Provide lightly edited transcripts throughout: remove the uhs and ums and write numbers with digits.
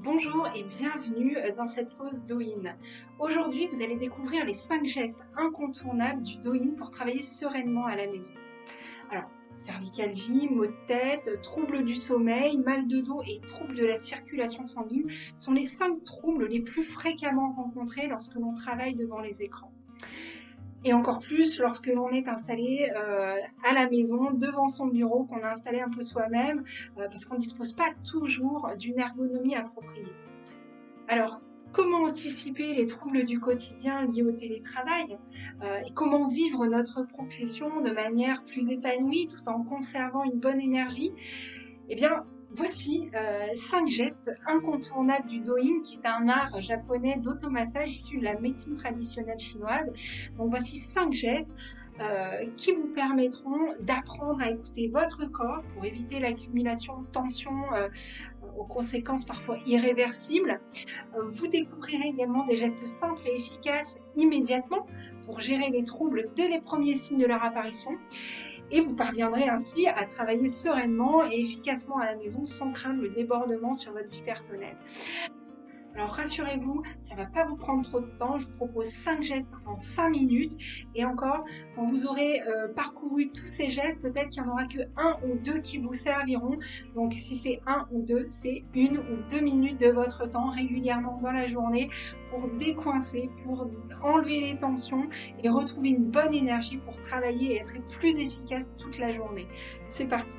Bonjour et bienvenue dans cette pause Do-In. Aujourd'hui, vous allez découvrir les 5 gestes incontournables du Do-In pour travailler sereinement à la maison. Alors, cervicalgie, maux de tête, troubles du sommeil, mal de dos et troubles de la circulation sanguine sont les 5 troubles les plus fréquemment rencontrés lorsque l'on travaille devant les écrans. Et encore plus lorsque l'on est installé à la maison, devant son bureau, qu'on a installé un peu soi-même, parce qu'on ne dispose pas toujours d'une ergonomie appropriée. Alors, comment anticiper les troubles du quotidien liés au télétravail et comment vivre notre profession de manière plus épanouie tout en conservant une bonne énergie? Eh bien, voici 5 gestes incontournables du Do-In, qui est un art japonais d'automassage issu de la médecine traditionnelle chinoise. Donc voici 5 gestes qui vous permettront d'apprendre à écouter votre corps pour éviter l'accumulation de tensions aux conséquences parfois irréversibles. Vous découvrirez également des gestes simples et efficaces immédiatement pour gérer les troubles dès les premiers signes de leur apparition. Et vous parviendrez ainsi à travailler sereinement et efficacement à la maison sans craindre le débordement sur votre vie personnelle. Alors rassurez-vous, ça ne va pas vous prendre trop de temps. Je vous propose 5 gestes en 5 minutes. Et encore, quand vous aurez parcouru tous ces gestes, peut-être qu'il n'y en aura que 1 ou 2 qui vous serviront. Donc si c'est 1 ou 2, c'est 1 ou 2 minutes de votre temps régulièrement dans la journée pour décoincer, pour enlever les tensions et retrouver une bonne énergie pour travailler et être plus efficace toute la journée. C'est parti!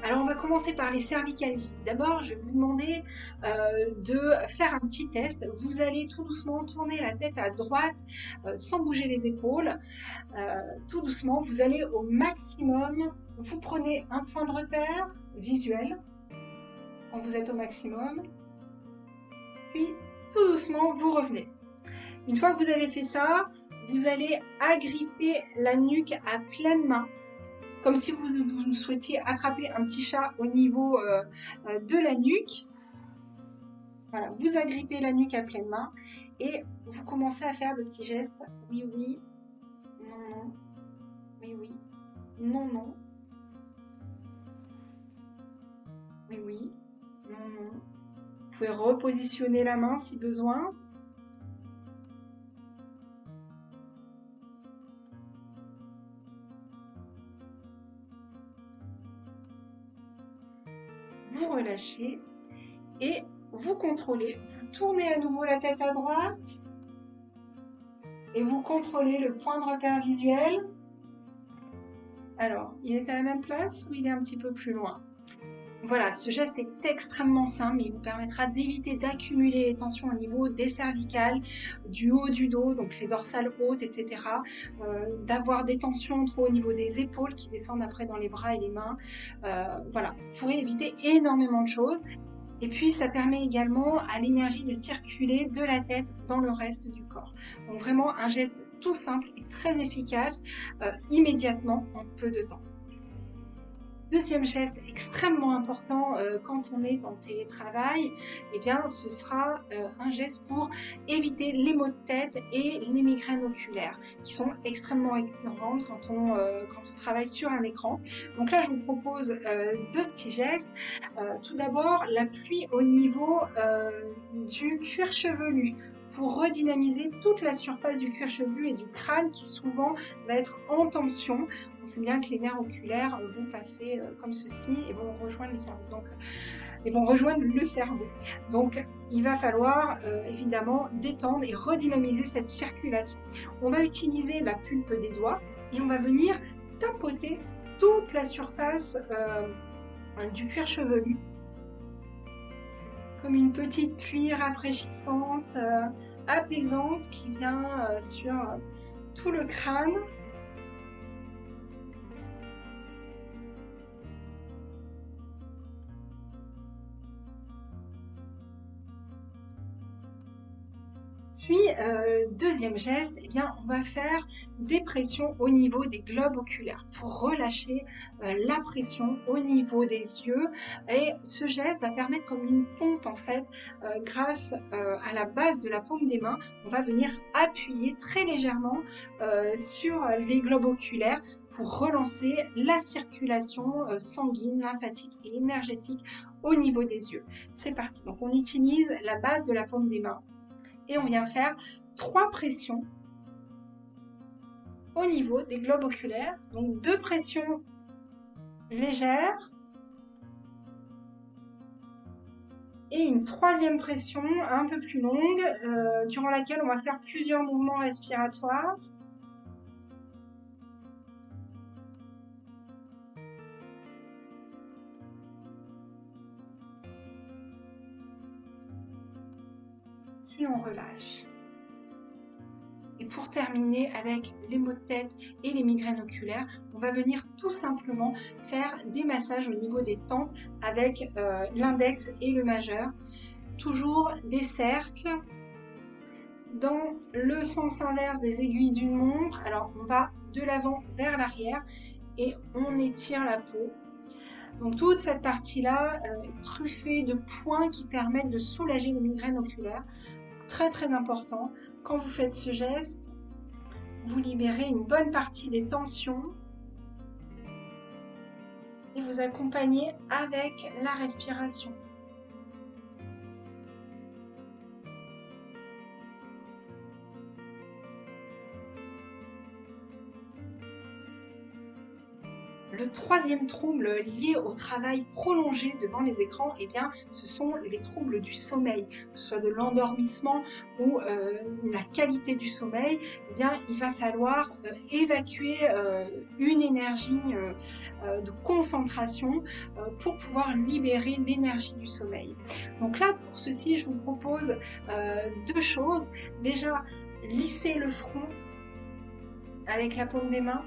Alors on va commencer par les cervicalgies. D'abord, je vais vous demander de faire un petit test. Vous allez tout doucement tourner la tête à droite sans bouger les épaules. Tout doucement, vous allez au maximum. Vous prenez un point de repère visuel quand vous êtes au maximum. Puis tout doucement, vous revenez. Une fois que vous avez fait ça, vous allez agripper la nuque à pleine main, comme si vous souhaitiez attraper un petit chat au niveau de la nuque. Voilà, vous agrippez la nuque à pleine main et vous commencez à faire de petits gestes. Oui, oui, non, non, oui, oui, non, non, oui, oui, non, non. Vous pouvez repositionner la main si besoin. Vous relâchez et vous contrôlez. Vous tournez à nouveau la tête à droite et vous contrôlez le point de repère visuel. Alors, il est à la même place ou il est un petit peu plus loin? Voilà, ce geste est extrêmement simple, mais il vous permettra d'éviter d'accumuler les tensions au niveau des cervicales, du haut du dos, donc les dorsales hautes, etc. D'avoir des tensions trop au niveau des épaules qui descendent après dans les bras et les mains. Voilà, vous pourrez éviter énormément de choses. Et puis, ça permet également à l'énergie de circuler de la tête dans le reste du corps. Donc vraiment un geste tout simple et très efficace immédiatement en peu de temps. Deuxième geste extrêmement important quand on est en télétravail, eh bien, ce sera un geste pour éviter les maux de tête et les migraines oculaires qui sont extrêmement récurrentes quand on travaille sur un écran. Donc là, je vous propose deux petits gestes. Tout d'abord, l'appui au niveau du cuir chevelu pour redynamiser toute la surface du cuir chevelu et du crâne qui souvent va être en tension. On sait bien que les nerfs oculaires vont passer comme ceci et vont rejoindre le cerveau. Donc, il va falloir évidemment détendre et redynamiser cette circulation. On va utiliser la pulpe des doigts et on va venir tapoter toute la surface du cuir chevelu comme une petite pluie rafraîchissante, apaisante qui vient sur tout le crâne. Puis, deuxième geste, eh bien, on va faire des pressions au niveau des globes oculaires pour relâcher la pression au niveau des yeux. Et ce geste va permettre comme une pompe en fait, grâce à la base de la paume des mains, on va venir appuyer très légèrement sur les globes oculaires pour relancer la circulation sanguine, lymphatique et énergétique au niveau des yeux. C'est parti. Donc on utilise la base de la paume des mains et on vient faire 3 pressions au niveau des globes oculaires. Donc 2 pressions légères et une 3e pression un peu plus longue durant laquelle on va faire plusieurs mouvements respiratoires. Puis on relâche. Et pour terminer avec les maux de tête et les migraines oculaires, on va venir tout simplement faire des massages au niveau des tempes avec l'index et le majeur. Toujours des cercles dans le sens inverse des aiguilles d'une montre. Alors on va de l'avant vers l'arrière et on étire la peau. Donc toute cette partie-là est truffée de points qui permettent de soulager les migraines oculaires. Très très important, quand vous faites ce geste, vous libérez une bonne partie des tensions et vous accompagnez avec la respiration. Le 3e trouble lié au travail prolongé devant les écrans, eh bien, ce sont les troubles du sommeil, que ce soit de l'endormissement ou la qualité du sommeil. Eh bien, il va falloir évacuer une énergie de concentration pour pouvoir libérer l'énergie du sommeil. Donc là, pour ceci, je vous propose 2 choses. Déjà, lisser le front avec la paume des mains,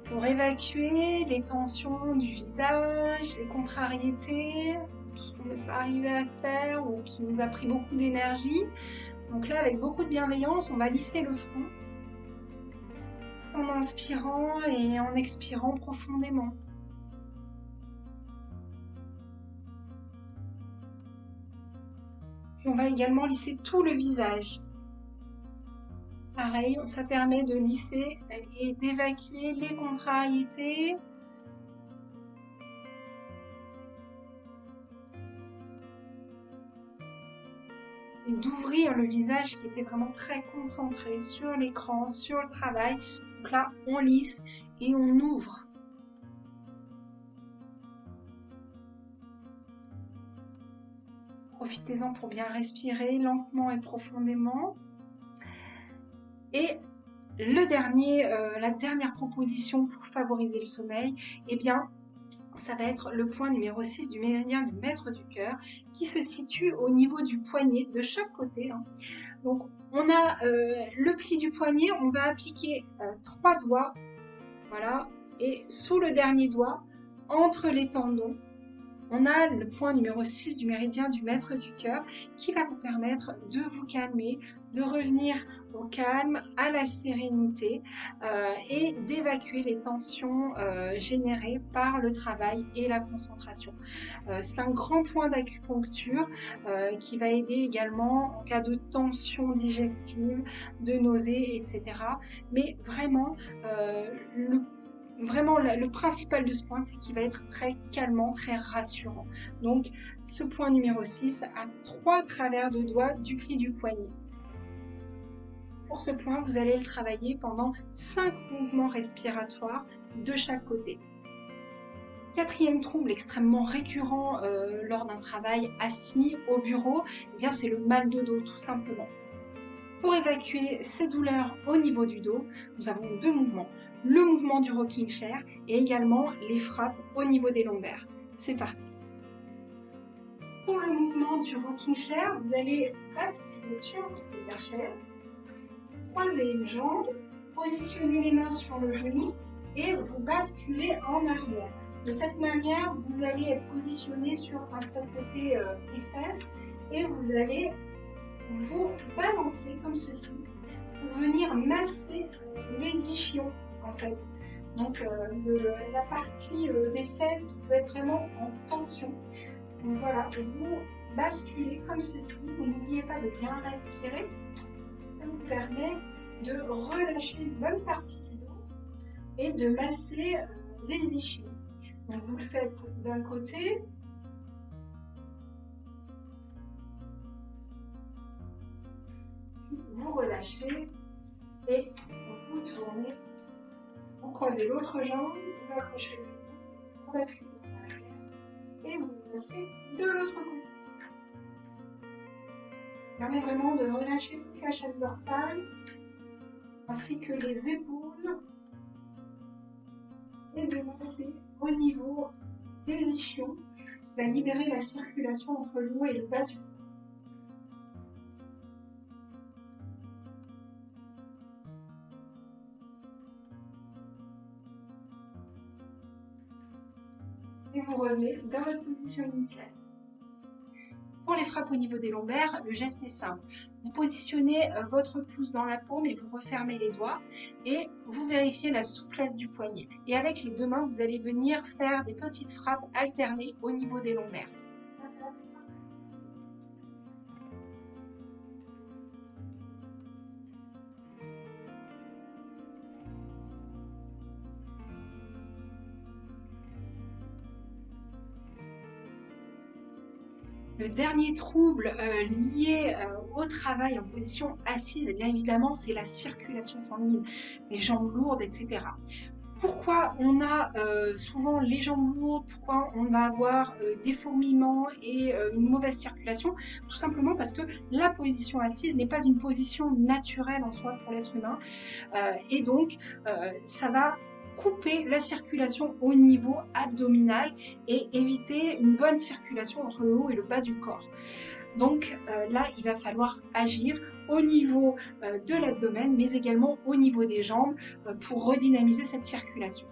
pour évacuer les tensions du visage, les contrariétés, tout ce qu'on n'est pas arrivé à faire ou qui nous a pris beaucoup d'énergie. Donc là, avec beaucoup de bienveillance, on va lisser le front en inspirant et en expirant profondément. Puis on va également lisser tout le visage. Pareil, ça permet de lisser et d'évacuer les contrariétés. Et d'ouvrir le visage qui était vraiment très concentré sur l'écran, sur le travail. Donc là, on lisse et on ouvre. Profitez-en pour bien respirer lentement et profondément. Et la dernière proposition pour favoriser le sommeil, eh bien, ça va être le point numéro 6 du méridien du maître du cœur qui se situe au niveau du poignet de chaque côté. Donc, on a le pli du poignet, on va appliquer 3 doigts, voilà, et sous le dernier doigt, entre les tendons, on a le point numéro 6 du méridien du maître du cœur qui va vous permettre de vous calmer, de revenir au calme, à la sérénité et d'évacuer les tensions générées par le travail et la concentration. C'est un grand point d'acupuncture qui va aider également en cas de tension digestive, de nausées, etc. Mais vraiment, le principal de ce point, c'est qu'il va être très calmant, très rassurant. Donc, ce point numéro 6 a 3 travers de doigts du pli du poignet. Pour ce point, vous allez le travailler pendant 5 mouvements respiratoires de chaque côté. 4e trouble extrêmement récurrent lors d'un travail assis au bureau, eh bien c'est le mal de dos tout simplement. Pour évacuer ces douleurs au niveau du dos, nous avons 2 mouvements. Le mouvement du rocking chair et également les frappes au niveau des lombaires. C'est parti. Pour le mouvement du rocking chair, vous allez basculer sur la chaise, croiser une jambe, positionner les mains sur le genou et vous basculez en arrière. De cette manière, vous allez être positionné sur un seul côté des fesses et vous allez vous balancez comme ceci pour venir masser les ischions en fait. Donc la partie des fesses qui peut être vraiment en tension. Donc voilà, vous basculez comme ceci. Vous n'oubliez pas de bien respirer. Ça vous permet de relâcher une bonne partie du dos et de masser les ischions. Donc vous le faites d'un côté. Vous relâchez et vous tournez. Vous croisez l'autre jambe, vous accrochez le dos, vous basculez en arrière et vous passez de l'autre côté. Permet vraiment de relâcher toute la chaîne dorsale ainsi que les épaules et de masser au niveau des ischions qui va libérer la circulation entre le haut et le bas du corps. Et vous revenez dans votre position initiale. Pour les frappes au niveau des lombaires, le geste est simple. Vous positionnez votre pouce dans la paume et vous refermez les doigts et vous vérifiez la souplesse du poignet. Et avec les deux mains, vous allez venir faire des petites frappes alternées au niveau des lombaires. Le dernier trouble lié au travail en position assise, bien évidemment, c'est la circulation sanguine, les jambes lourdes, etc. Pourquoi on a souvent les jambes lourdes, pourquoi on va avoir des fourmillements et une mauvaise circulation? Tout simplement parce que la position assise n'est pas une position naturelle en soi pour l'être humain. Et donc, ça va couper la circulation au niveau abdominal et éviter une bonne circulation entre le haut et le bas du corps. Donc là, il va falloir agir au niveau de l'abdomen, mais également au niveau des jambes pour redynamiser cette circulation.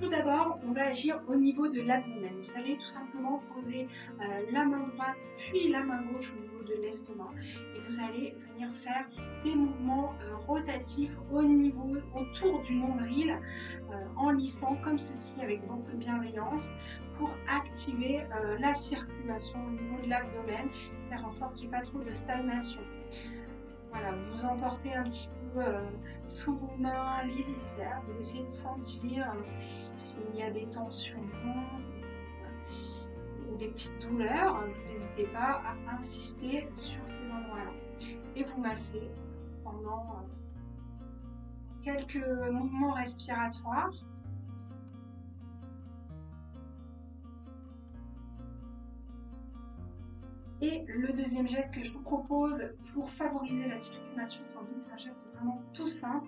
Tout d'abord, on va agir au niveau de l'abdomen. Vous allez tout simplement poser la main droite puis la main gauche au niveau de l'estomac et vous allez venir faire des mouvements rotatifs autour du nombril en lissant comme ceci avec beaucoup de bienveillance pour activer la circulation au niveau de l'abdomen et faire en sorte qu'il n'y ait pas trop de stagnation. Voilà, vous emportez un petit peu sous vos mains les viscères, vous essayez de sentir s'il y a des tensions ou des petites douleurs, n'hésitez pas à insister sur ces endroits-là. Et vous massez pendant quelques mouvements respiratoires. Et le deuxième geste que je vous propose pour favoriser la circulation sanguine, c'est un geste vraiment tout simple.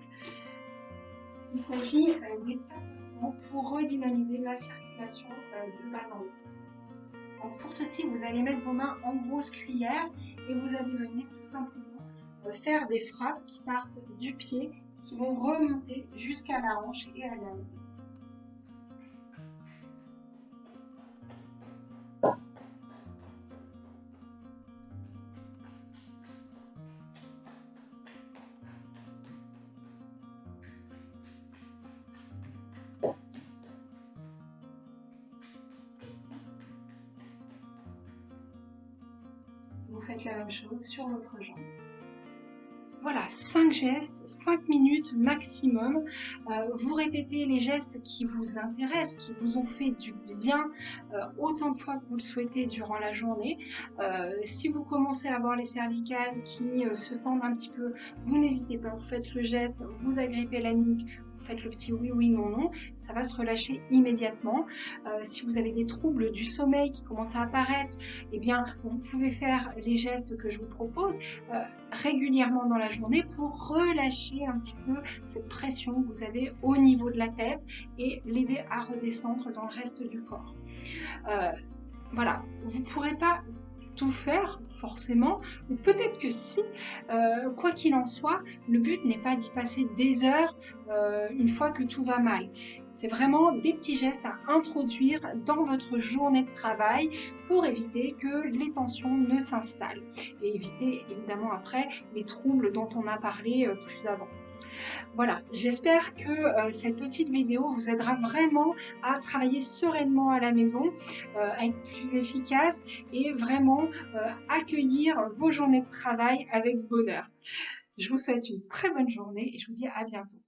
Il s'agit des tapements pour redynamiser la circulation de bas en haut. Donc pour ceci, vous allez mettre vos mains en grosse cuillère et vous allez venir tout simplement faire des frappes qui partent du pied, qui vont remonter jusqu'à la hanche et à l'âne. Vous faites la même chose sur l'autre jambe. Voilà, 5 gestes, 5 minutes maximum. Vous répétez les gestes qui vous intéressent, qui vous ont fait du bien autant de fois que vous le souhaitez durant la journée. Si vous commencez à avoir les cervicales qui se tendent un petit peu, vous n'hésitez pas, vous faites le geste, vous agrippez la nuque, vous faites le petit oui, oui, non, non, ça va se relâcher immédiatement. Si vous avez des troubles du sommeil qui commencent à apparaître, eh bien, vous pouvez faire les gestes que je vous propose régulièrement dans la journée pour relâcher un petit peu cette pression que vous avez au niveau de la tête et l'aider à redescendre dans le reste du corps. Voilà, vous ne pourrez pas tout faire forcément, ou peut-être que si, quoi qu'il en soit, le but n'est pas d'y passer des heures une fois que tout va mal. C'est vraiment des petits gestes à introduire dans votre journée de travail pour éviter que les tensions ne s'installent et éviter évidemment après les troubles dont on a parlé plus avant. Voilà, j'espère que cette petite vidéo vous aidera vraiment à travailler sereinement à la maison, à être plus efficace et vraiment accueillir vos journées de travail avec bonheur. Je vous souhaite une très bonne journée et je vous dis à bientôt.